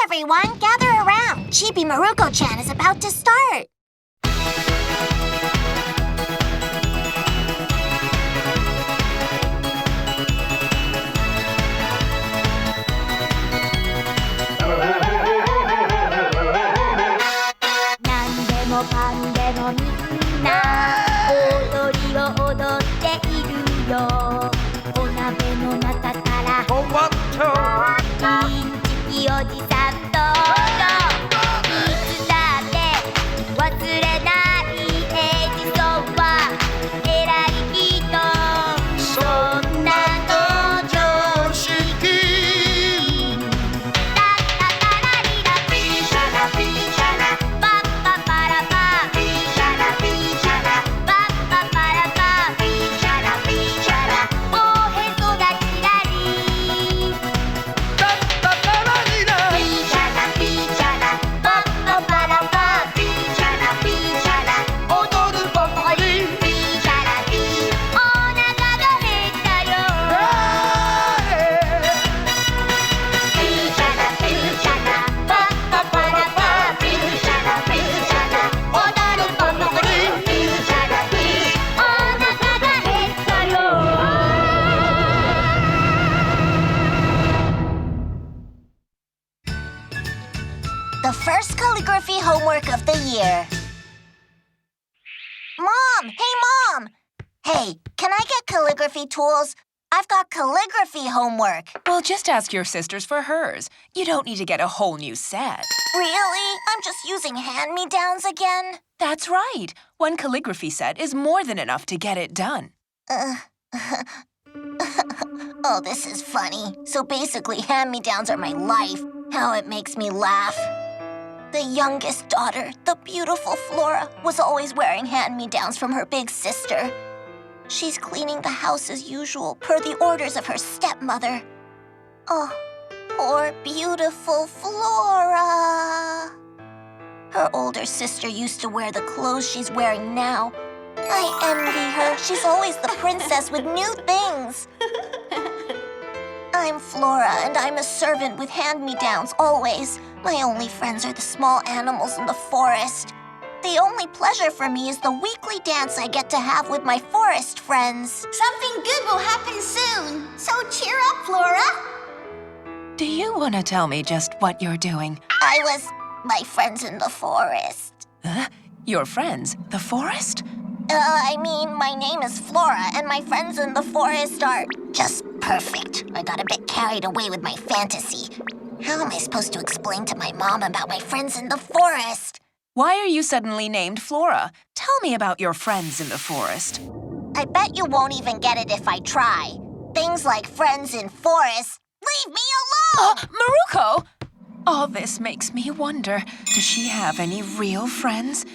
everyone, gather around. Chibi Maruko Chan is about to start. The first calligraphy homework of the year. Mom! Hey, Mom! Hey, can I get calligraphy tools? I've got calligraphy homework. Well, just ask your sisters for hers. You don't need to get a whole new set. Really? I'm just using hand-me-downs again? That's right. One calligraphy set is more than enough to get it done. Oh, this is funny. So basically, hand-me-downs are my life. How it makes me laugh. The youngest daughter, the beautiful Flora, was always wearing hand-me-downs from her big sister. She's cleaning the house as usual, per the orders of her stepmother. Oh, poor beautiful Flora. Her older sister used to wear the clothes she's wearing now. I envy her. She's always the princess with new things. I'm Flora, and I'm a servant with hand-me-downs always. My only friends are the small animals in the forest. The only pleasure for me is the weekly dance I get to have with my forest friends. Something good will happen soon, so cheer up, Flora. Do you want to tell me just what you're doing? My friends in the forest. Huh? Your friends? The forest? My name is Flora, and my friends in the forest are just perfect. I got a bit carried away with my fantasy. How am I supposed to explain to my mom about my friends in the forest? Why are you suddenly named Flora? Tell me about your friends in the forest. I bet you won't even get it if I try. Things like friends in forest. Leave me alone! Maruko! All this makes me wonder, does she have any real friends?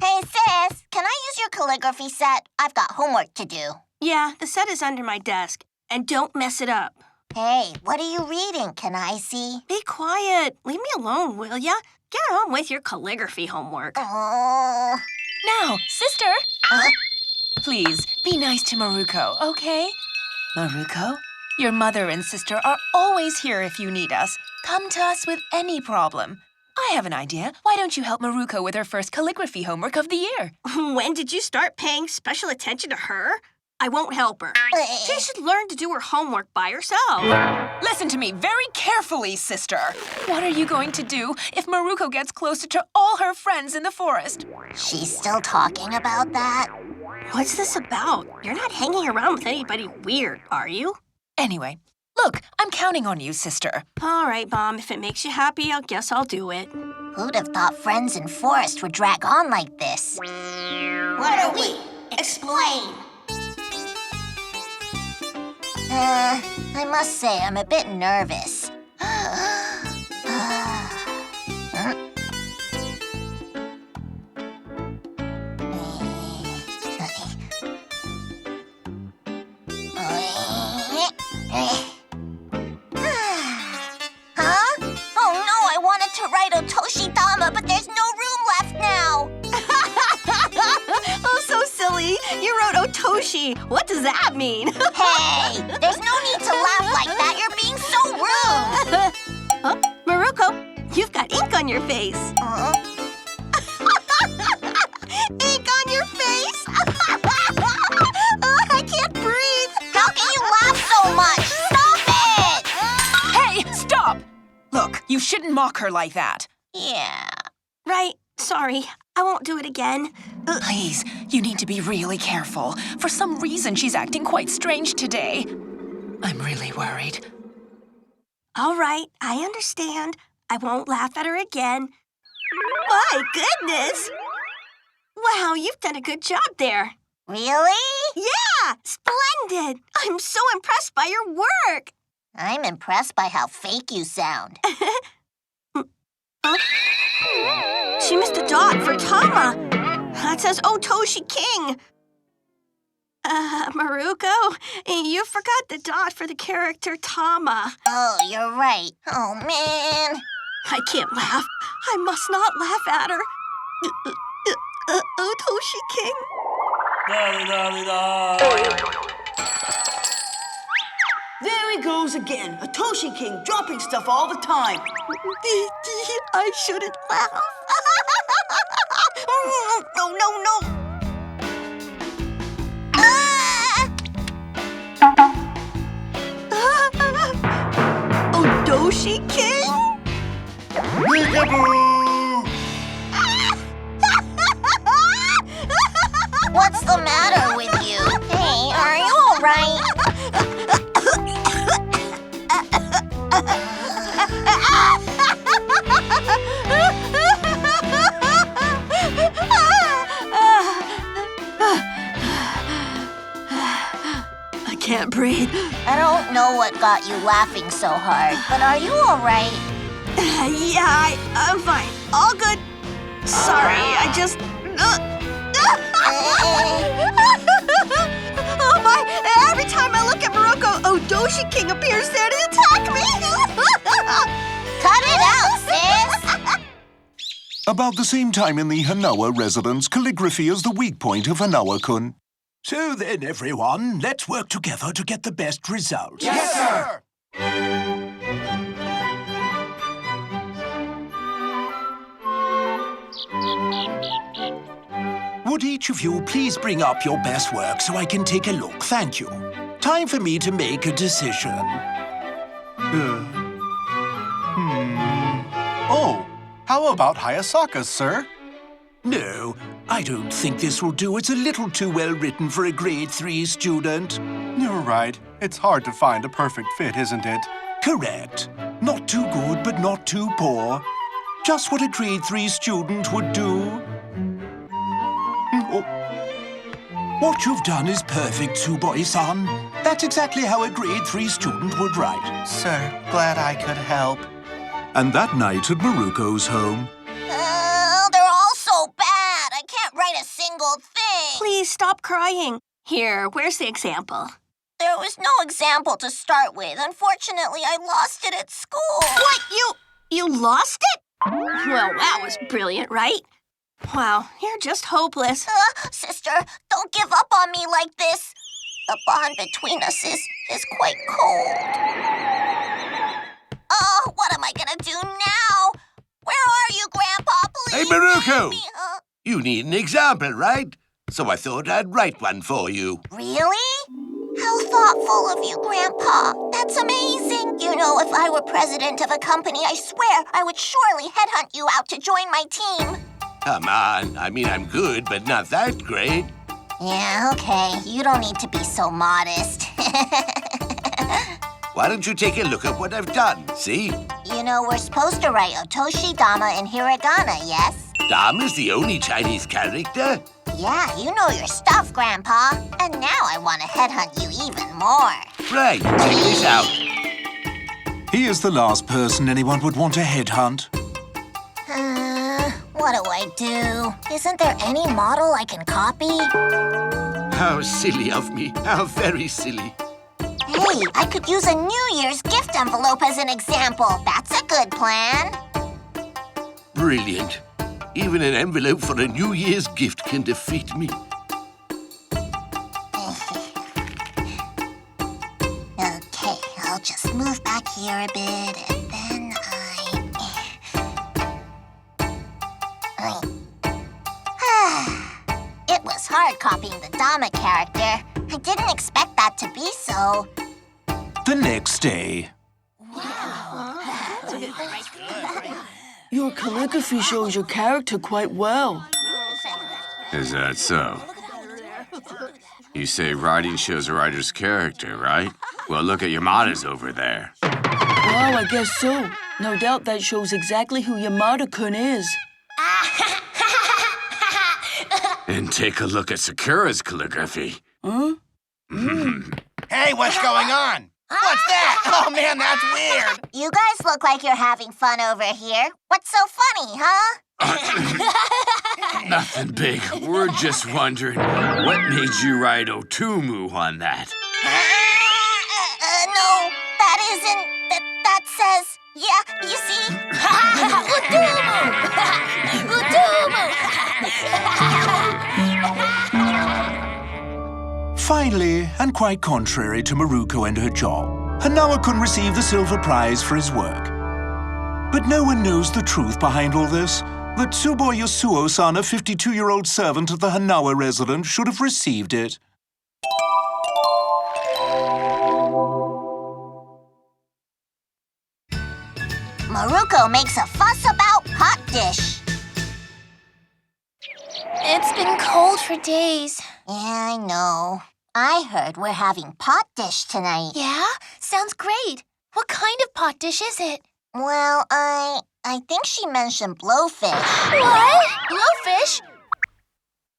Hey, sis, can I use your calligraphy set? I've got homework to do. Yeah, the set is under my desk. And don't mess it up. Hey, what are you reading? Can I see? Be quiet. Leave me alone, will ya? Get on with your calligraphy homework. Oh. Now, sister! Please, be nice to Maruko, okay? Maruko, your mother and sister are always here if you need us. Come to us with any problem. I have an idea. Why don't you help Maruko with her first calligraphy homework of the year? When did you start paying special attention to her? I won't help her. She should learn to do her homework by herself. Listen to me very carefully, sister. What are you going to do if Maruko gets closer to all her friends in the forest? She's still talking about that? What's this about? You're not hanging around with anybody weird, are you? Anyway, look, I'm counting on you, sister. All right, Mom. If it makes you happy, I guess I'll do it. Who'd have thought friends in forest would drag on like this? What are we? Explain. I must say I'm a bit nervous. Huh? Oh no, I wanted to write Otoshi-dama, but there's no room left now. Oh, so silly. You wrote Otoshi. What does that mean? Hey, there's no need to laugh like that. You're being so rude. Huh? Maruko, you've got ink on your face. Ink on your face? I can't breathe. How can you laugh so much? Stop it! Hey, stop! Look, you shouldn't mock her like that. Yeah. Right, sorry. I won't do it again. Please, you need to be really careful. For some reason, she's acting quite strange today. I'm really worried. All right, I understand. I won't laugh at her again. My goodness! Wow, you've done a good job there. Really? Yeah, splendid. I'm so impressed by your work. I'm impressed by how fake you sound. She missed a dot for Tama. That says Otoshi King. Maruko, you forgot the dot for the character Tama. Oh, you're right. Oh, man. I can't laugh. I must not laugh at her. Otoshi King. There he goes again. Otoshi King dropping stuff all the time. I shouldn't laugh. No, no, no. Otoshi King? What's the matter with you? Hey, are you all right? I can't breathe. I don't know what got you laughing so hard, but are you all right? Yeah, I'm fine. All good. Sorry, I just... Oh my! Every time I look at Maruko, Otoshi King appears there to attack me! Cut it out, sis! About the same time in the Hanawa residence, calligraphy is the weak point of Hanawa-kun. So then, everyone, let's work together to get the best results. Yes, sir! Would each of you please bring up your best work so I can take a look? Thank you. Time for me to make a decision. Oh, how about Hayasaka, sir? No, I don't think this will do. It's a little too well written for a grade 3 student. You're right. It's hard to find a perfect fit, isn't it? Correct. Not too good, but not too poor. Just what a grade 3 student would do. Oh. What you've done is perfect, Tsuboi-san. That's exactly how a grade 3 student would write. Sir, glad I could help. And that night at Maruko's home, They're all so bad. I can't write a single thing. Please stop crying. Here, where's the example? There was no example to start with. Unfortunately, I lost it at school. What? You lost it? Well, that was brilliant, right? Wow, you're just hopeless. Sister, don't give up on me like this. The bond between us is quite cold. Oh, what am I gonna do now? Where are you, Grandpa? Please Hey, Maruko! help me. You need an example, right? So I thought I'd write one for you. Really? How thoughtful of you, Grandpa. That's amazing. You know, if I were president of a company, I swear I would surely headhunt you out to join my team. Come on. I mean, I'm good, but not that great. Yeah, okay. You don't need to be so modest. Why don't you take a look at what I've done, see? You know, we're supposed to write Otoshi, Dama, and Hiragana, yes? Dama's the only Chinese character. Yeah, you know your stuff, Grandpa. And now I want to headhunt you even more. Right, check this out. he is the last person anyone would want to headhunt. What do I do? Isn't there any model I can copy? How silly of me. How very silly. Hey, I could use a New Year's gift envelope as an example. That's a good plan. Brilliant. Even an envelope for a New Year's gift can defeat me. Okay, I'll just move back here a bit, and then hard copying the Dama character. I didn't expect that to be so. The next day. Your calligraphy shows your character quite well. Is that so? You say writing shows a writer's character, right? Well, look at Yamada's over there. Wow, I guess so. No doubt that shows exactly who Yamada-kun is. And take a look at Sakura's calligraphy. Huh? Hey, what's going on? What's that? Oh, man, that's weird. You guys look like you're having fun over here. What's so funny, huh? Nothing big. We're just wondering, what made you write Otumu on that? No, that isn't. That says, yeah, you see? Finally, and quite contrary to Maruko and her job, Hanawa-kun received the silver prize for his work. But no one knows the truth behind all this, that Tsubo Yasuo-san, a 52-year-old servant of the Hanawa residence, should have received it. Maruko makes a fuss about hot dish. It's been cold for days. Yeah, I know. I heard we're having pot dish tonight. Yeah? Sounds great. What kind of pot dish is it? Well, I think she mentioned blowfish. What? Blowfish?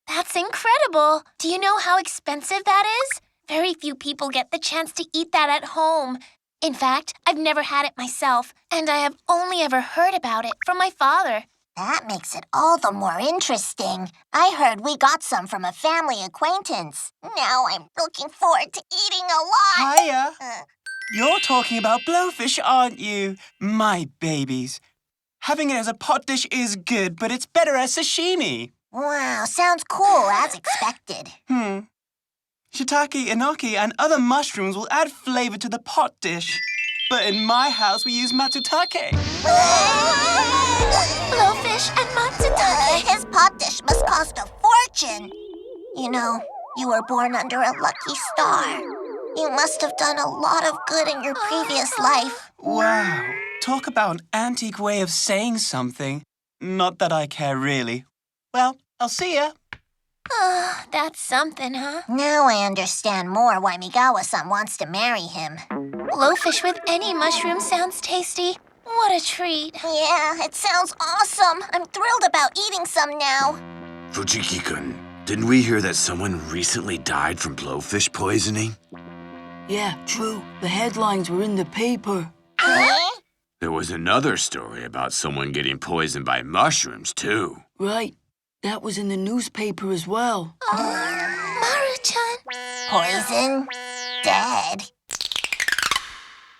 That's incredible. Do you know how expensive that is? Very few people get the chance to eat that at home. In fact, I've never had it myself, and I have only ever heard about it from my father. That makes it all the more interesting. I heard we got some from a family acquaintance. Now I'm looking forward to eating a lot. Hiya. You're talking about blowfish, aren't you? My babies. Having it as a pot dish is good, but it's better as sashimi. Wow, sounds cool, as expected. Shiitake, enoki, and other mushrooms will add flavor to the pot dish. But in my house, we use matsutake. Blowfish and matsutake. His pot dish must cost a fortune. You know, you were born under a lucky star. You must have done a lot of good in your previous life. Wow. Talk about an antique way of saying something. Not that I care, really. Well, I'll see ya. That's something, huh? Now I understand more why Migawa-san wants to marry him. Blowfish with any mushroom sounds tasty. What a treat. Yeah, it sounds awesome. I'm thrilled about eating some now. Fujiki-kun, didn't we hear that someone recently died from blowfish poisoning? Yeah, true. The headlines were in the paper. Huh? There was another story about someone getting poisoned by mushrooms, too. Right. That was in the newspaper as well. Maru-chan. Poison? Dead?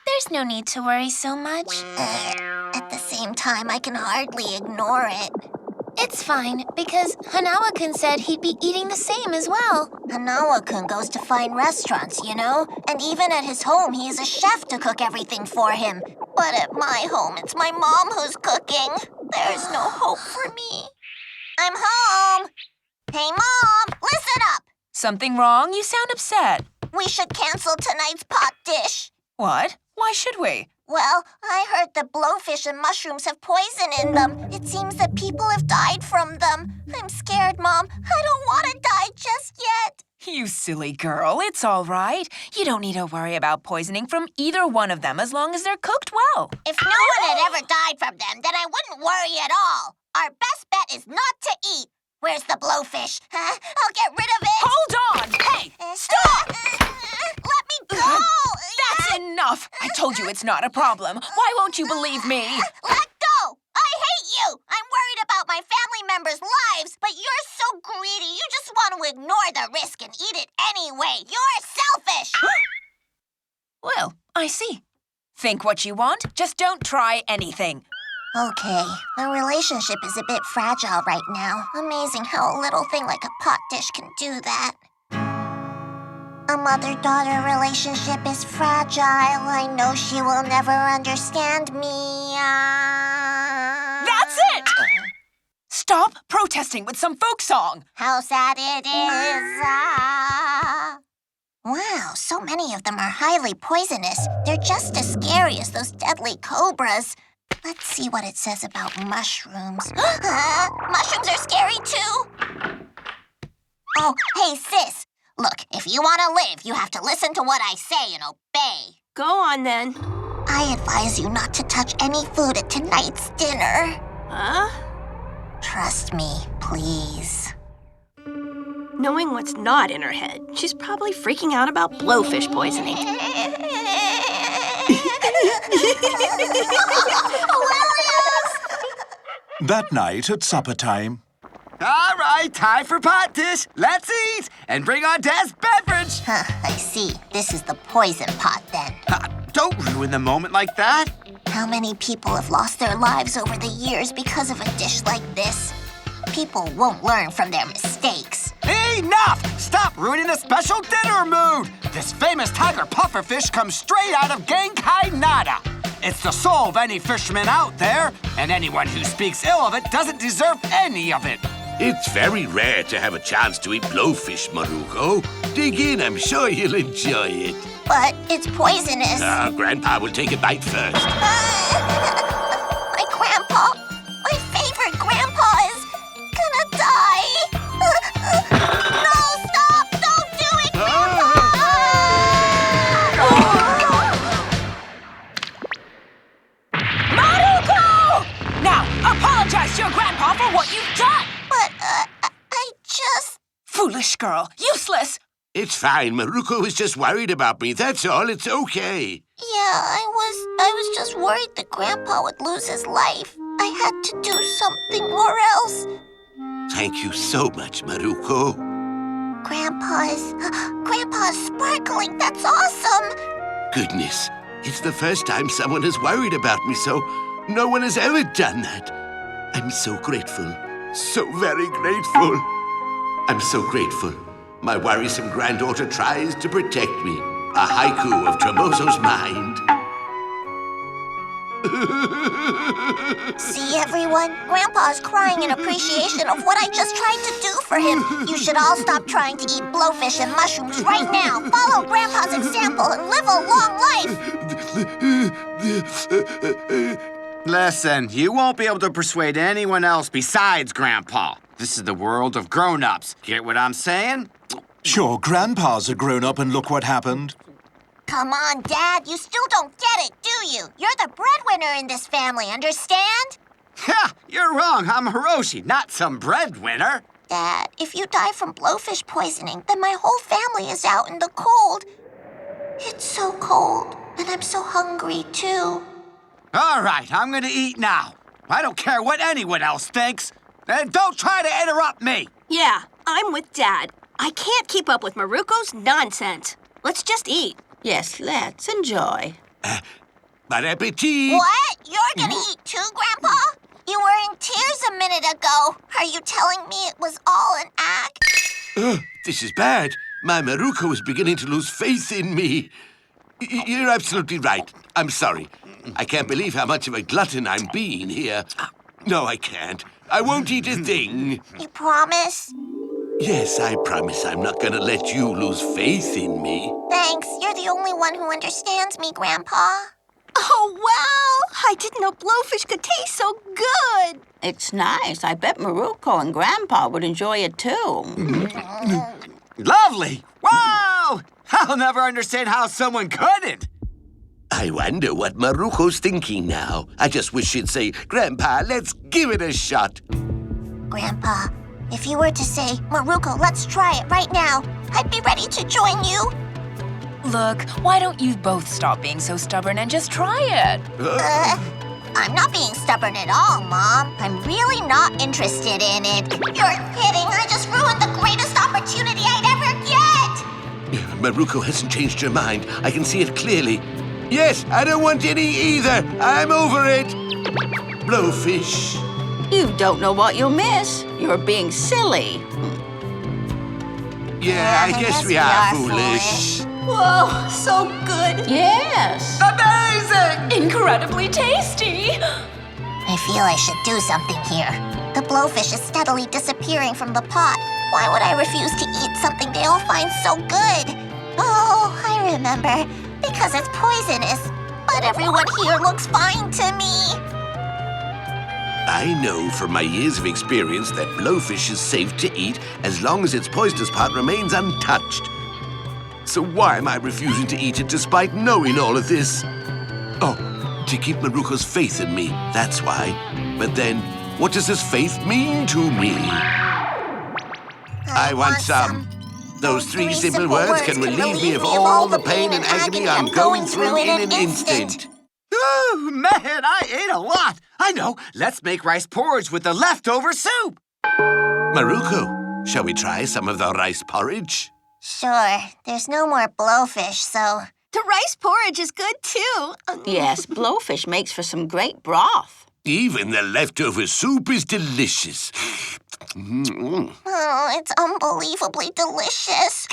There's no need to worry so much. At the same time, I can hardly ignore it. It's fine, because Hanawa-kun said he'd be eating the same as well. Hanawa-kun goes to fine restaurants, you know? And even at his home, he is a chef to cook everything for him. But at my home, it's my mom who's cooking. There's no hope for me. I'm home. Hey, Mom, listen up. Something wrong? You sound upset. We should cancel tonight's pot dish. What? Why should we? Well, I heard that blowfish and mushrooms have poison in them. It seems that people have died from them. I'm scared, Mom. I don't want to die just yet. You silly girl, it's all right. You don't need to worry about poisoning from either one of them as long as they're cooked well. If no one had ever died from them, then I wouldn't worry at all. Our best bet is not to eat. Where's the blowfish? I'll get rid of it. Hold on! Hey, stop! Let me go! That's enough! I told you it's not a problem. Why won't you believe me? Let go! I hate you! I'm worried about my family members' lives, but you're so greedy. You just want to ignore the risk and eat it anyway. You're selfish! Well, I see. Think what you want, just don't try anything. Okay, our relationship is a bit fragile right now. Amazing how a little thing like a pot dish can do that. A mother-daughter relationship is fragile. I know she will never understand me. That's it! Stop protesting with some folk song. How sad it is. Wow, so many of them are highly poisonous. They're just as scary as those deadly cobras. Let's see what it says about mushrooms. Mushrooms are scary too. Oh, hey, sis. Look, if you want to live, you have to listen to what I say and obey. Go on, then. I advise you not to touch any food at tonight's dinner. Huh? Trust me, please. Knowing what's not in her head, she's probably freaking out about blowfish poisoning. That night at supper time, All right, time for pot dish. Let's eat and bring on Dad's beverage. Huh, I see. This is the poison pot, then. Don't ruin the moment like that. How many people have lost their lives over the years because of a dish like this? People won't learn from their mistakes. Enough! Stop ruining the special dinner mood. This famous tiger pufferfish comes straight out of Genkai Nada. It's the soul of any fisherman out there, and anyone who speaks ill of it doesn't deserve any of it. It's very rare to have a chance to eat blowfish, Maruko. Dig in, I'm sure you'll enjoy it. But it's poisonous. Grandpa will take a bite first. My grandpa, my favorite grandpa is gonna die. No, stop! Don't do it, Grandpa! Maruko! Now, apologize to your grandpa for what you've done. But, I just... Foolish girl. Useless. It's fine. Maruko was just worried about me. That's all. It's okay. Yeah, I was just worried that Grandpa would lose his life. I had to do something or else. Thank you so much, Maruko. Grandpa's sparkling. That's awesome. Goodness, it's the first time someone has worried about me, so no one has ever done that. I'm so grateful. So very grateful. I'm so grateful. My worrisome granddaughter tries to protect me. A haiku of Tremoso's mind. See, everyone? Grandpa's crying in appreciation of what I just tried to do for him. You should all stop trying to eat blowfish and mushrooms right now. Follow Grandpa's example and live a long life. Listen, you won't be able to persuade anyone else besides Grandpa. This is the world of grown-ups. Get what I'm saying? sure, Grandpa's a grown-up and look what happened. Come on, Dad. You still don't get it, do you? You're the breadwinner in this family, understand? Ha! You're wrong. I'm Hiroshi, not some breadwinner. Dad, if you die from blowfish poisoning, then my whole family is out in the cold. It's so cold, and I'm so hungry, too. All right, I'm gonna eat now. I don't care what anyone else thinks. And don't try to interrupt me. Yeah, I'm with Dad. I can't keep up with Maruko's nonsense. Let's just eat. Yes, let's enjoy. Bon appetit! What? You're gonna eat too, Grandpa? You were in tears a minute ago. Are you telling me it was all an act? This is bad. My Maruko is beginning to lose faith in me. You're absolutely right. I'm sorry. I can't believe how much of a glutton I'm being here. No, I can't. I won't eat a thing. You promise? Yes, I promise I'm not gonna let you lose faith in me. Thanks. You're the only one who understands me, Grandpa. Oh, wow! I didn't know blowfish could taste so good. It's nice. I bet Maruko and Grandpa would enjoy it, too. Lovely! Wow! I'll never understand how someone couldn't. I wonder what Maruko's thinking now. I just wish she'd say, Grandpa, let's give it a shot. Grandpa, if you were to say, Maruko, let's try it right now, I'd be ready to join you. Look, why don't you both stop being so stubborn and just try it? I'm not being stubborn at all, Mom. I'm really not interested in it. You're kidding. I just ruined the greatest opportunity I'd ever get. Maruko hasn't changed her mind. I can see it clearly. Yes, I don't want any either. I'm over it. Blowfish. You don't know what you'll miss. You're being silly. Yeah, I guess we are foolish. Whoa, so good. Yes. Amazing! Incredibly tasty! If feel I should do something here. The blowfish is steadily disappearing from the pot. Why would I refuse to eat something they all find so good? Oh, I remember. Because it's poisonous. But everyone here looks fine to me. I know from my years of experience that blowfish is safe to eat as long as its poisonous part remains untouched. So why am I refusing to eat it despite knowing all of this? Oh, to keep Maruko's faith in me, that's why. But then, what does this faith mean to me? I want some. Those three simple words can relieve me of all the pain and agony I'm going through in an instant. Ooh, man, I ate a lot. I know. Let's make rice porridge with the leftover soup. Maruko, shall we try some of the rice porridge? Sure, there's no more blowfish, so... The rice porridge is good, too. Yes, blowfish makes for some great broth. Even the leftover soup is delicious. Oh, it's unbelievably delicious.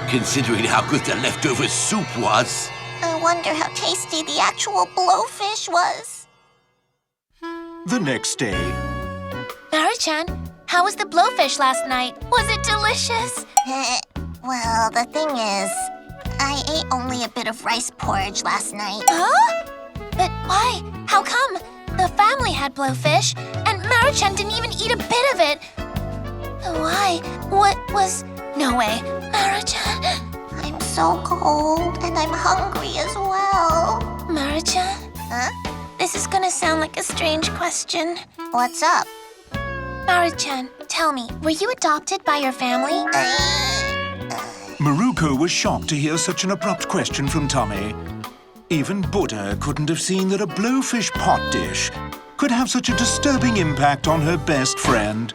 Considering how good the leftover soup was. I wonder how tasty the actual blowfish was. The next day. Maru-chan, how was the blowfish last night? Was it delicious? Well, the thing is, I ate only a bit of rice porridge last night. Huh? But why? How come? The family had blowfish, and Maru-chan didn't even eat a bit of it. Why? What was... No way. Maru-chan... I'm so cold, and I'm hungry as well. Maru-chan? Huh? This is gonna sound like a strange question. What's up? Maru-chan, tell me, were you adopted by your family? Maruko was shocked to hear such an abrupt question from Tamae. Even Buddha couldn't have seen that a blowfish pot dish could have such a disturbing impact on her best friend.